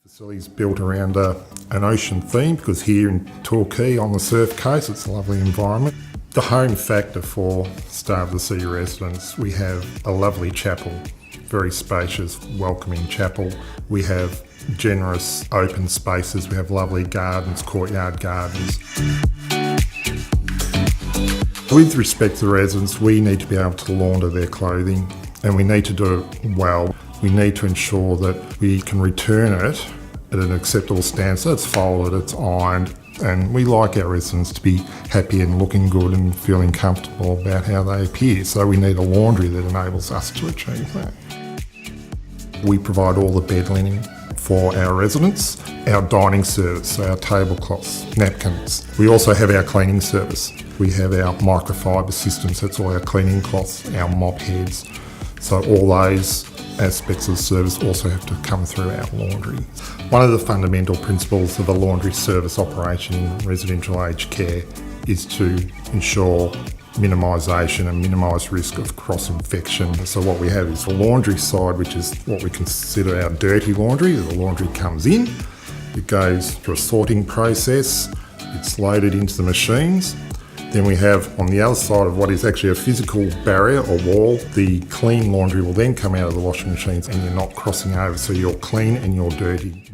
Facility's built around an ocean theme because here in Torquay on the surf coast it's a lovely environment. The home factor for Star of the Sea residents, we have a lovely chapel, very spacious, welcoming chapel. We have generous open spaces, we have lovely gardens, courtyard gardens. With respect to the residents, we need to be able to launder their clothing and we need to do it well. We need to ensure that we can return it at an acceptable standard, so it's folded, it's ironed, and we like our residents to be happy and looking good and feeling comfortable about how they appear, so we need a laundry that enables us to achieve that. We provide all the bed linen for our residents, our dining service, our tablecloths, napkins. We also have our cleaning service. We have our microfiber systems, that's all our cleaning cloths, our mop heads. So all those aspects of the service also have to come through our laundry. One of the fundamental principles of a laundry service operation in residential aged care is to ensure minimisation and minimise risk of cross-infection. So what we have is the laundry side, which is what we consider our dirty laundry. The laundry comes in, it goes through a sorting process, it's loaded into the machines. Then we have on the other side of what is actually a physical barrier or wall, the clean laundry will then come out of the washing machines and you're not crossing over, so you're clean and you're dirty.